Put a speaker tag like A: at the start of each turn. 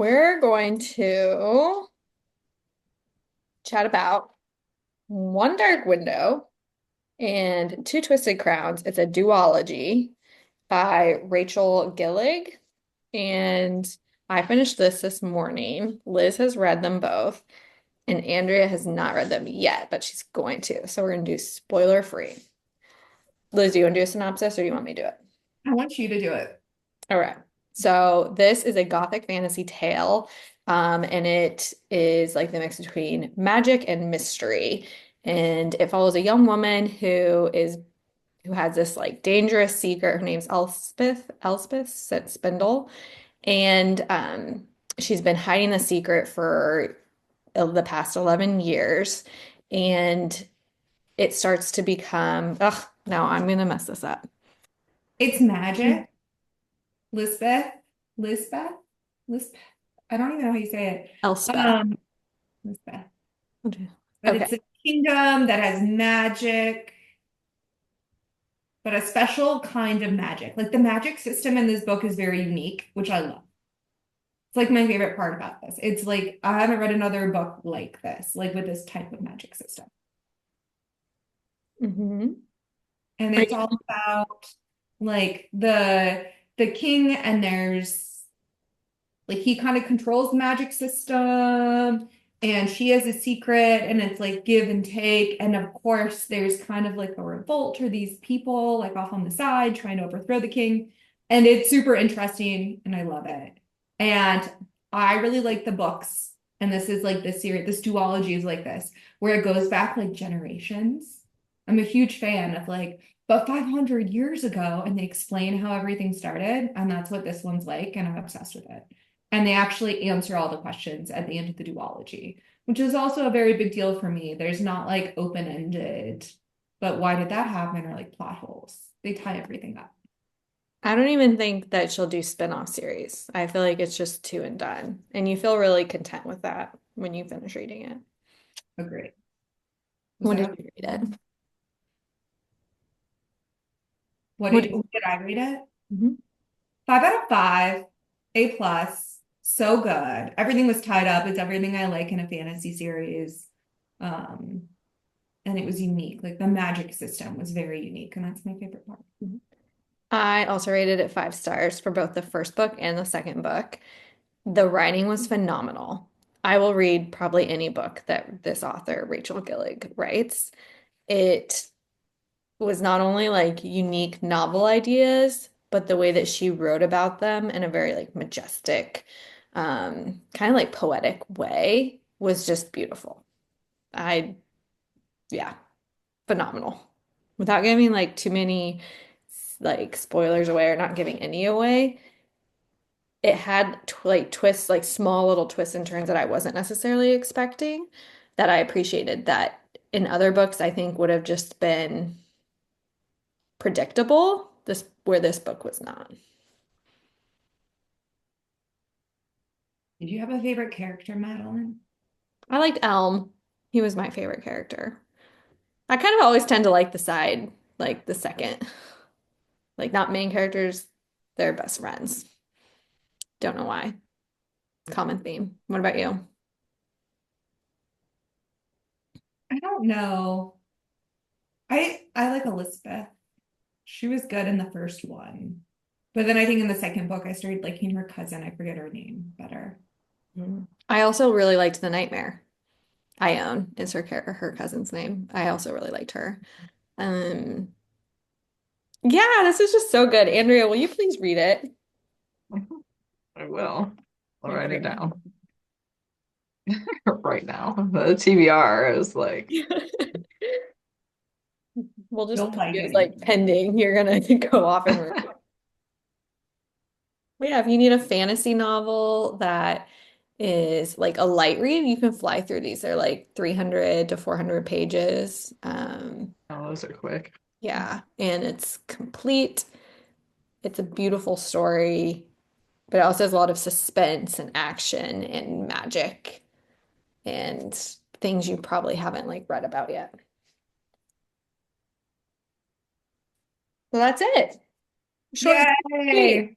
A: We're going to chat about One Dark Window and Two Twisted Crowns. It's a duology by Rachel Gillig. And I finished this morning. Liz has read them both, and Andrea has not read them yet, but she's going to. So we're going to do spoiler free. Liz, do you want to do a synopsis or do you want me to do it?
B: I want you to do it.
A: All right. So this is a gothic fantasy tale, and it is like the mix between magic and mystery. And it follows a young woman who has this like dangerous secret. Her name's Elspeth Spindle, and she's been hiding the secret for the past 11 years. And it starts to become, ugh, now I'm gonna mess this up.
B: It's magic. Lisbeth. Lisbeth. Lisbeth. I don't even know how you say it.
A: Elspeth.
B: Lisbeth. But
A: Okay.
B: it's a kingdom that has magic, but a special kind of magic. Like the magic system in this book is very unique, which I love. It's like my favorite part about this. It's like I haven't read another book like this, like with this type of magic system.
A: Hmm.
B: And it's all about like the king and there's like he kind of controls the magic system and she has a secret and it's like give and take. And of course, there's kind of like a revolt or these people like off on the side trying to overthrow the king. And it's super interesting and I love it. And I really like the books. And this is like this series, this duology is like this, where it goes back like generations. I'm a huge fan of like, but 500 years ago, and they explain how everything started. And that's what this one's like. And I'm obsessed with it. And they actually answer all the questions at the end of the duology, which is also a very big deal for me. There's not like open-ended, but why did that happen or like plot holes. They tie everything up.
A: I don't even think that she'll do spin-off series. I feel like it's just two and done. And you feel really content with that when you finish reading it.
B: Agree. Was
A: When
B: that
A: did
B: a
A: you read it?
B: what
A: What
B: did I read it?
A: Mhm.
B: 5 out of 5, A plus, so good. Everything was tied up. It's everything I like in a fantasy series. Um, and it was unique. Like the magic system was very unique, and that's my favorite part.
A: I also rated it 5 stars for both the first book and the second book. The writing was phenomenal. I will read probably any book that this author, Rachel Gillig, writes. It was not only like unique novel ideas, but the way that she wrote about them in a very like majestic, kind of like poetic way was just beautiful. I, yeah, phenomenal. Without giving like too many like spoilers away or not giving any away, it had like twists, like small little twists and turns that I wasn't necessarily expecting that I appreciated that in other books I think would have just been predictable, this where this book was not.
B: Did you have a favorite character, Madeline?
A: I liked Elm. He was my favorite character. I kind of always tend to like the side, like the second, like not main characters, they're best friends. Don't know why. Common theme. What about you?
B: I don't know. I like Elizabeth. She was good in the first one. But then I think in the second book I started liking her cousin. I forget her name better.
A: I also really liked The Nightmare. Ione is her cousin's name. I also really liked her. Um, yeah, this is just so good. Andrea, will you please read it?
C: I will. I'll
A: Like
C: write it
A: right
C: down right now. The TBR is like,
A: now. We'll just
B: You'll
A: put
B: like
A: you as
B: it.
A: like pending. You're gonna go off and read. But yeah, if you need a fantasy novel that is like a light read, you can fly through these. They're like 300 to 400 pages.
C: oh, those are quick.
A: Yeah, and it's complete. It's a beautiful story, but it also has a lot of suspense and action and magic and things you probably haven't like read about yet. So that's it. Short and sweet.
B: Yay!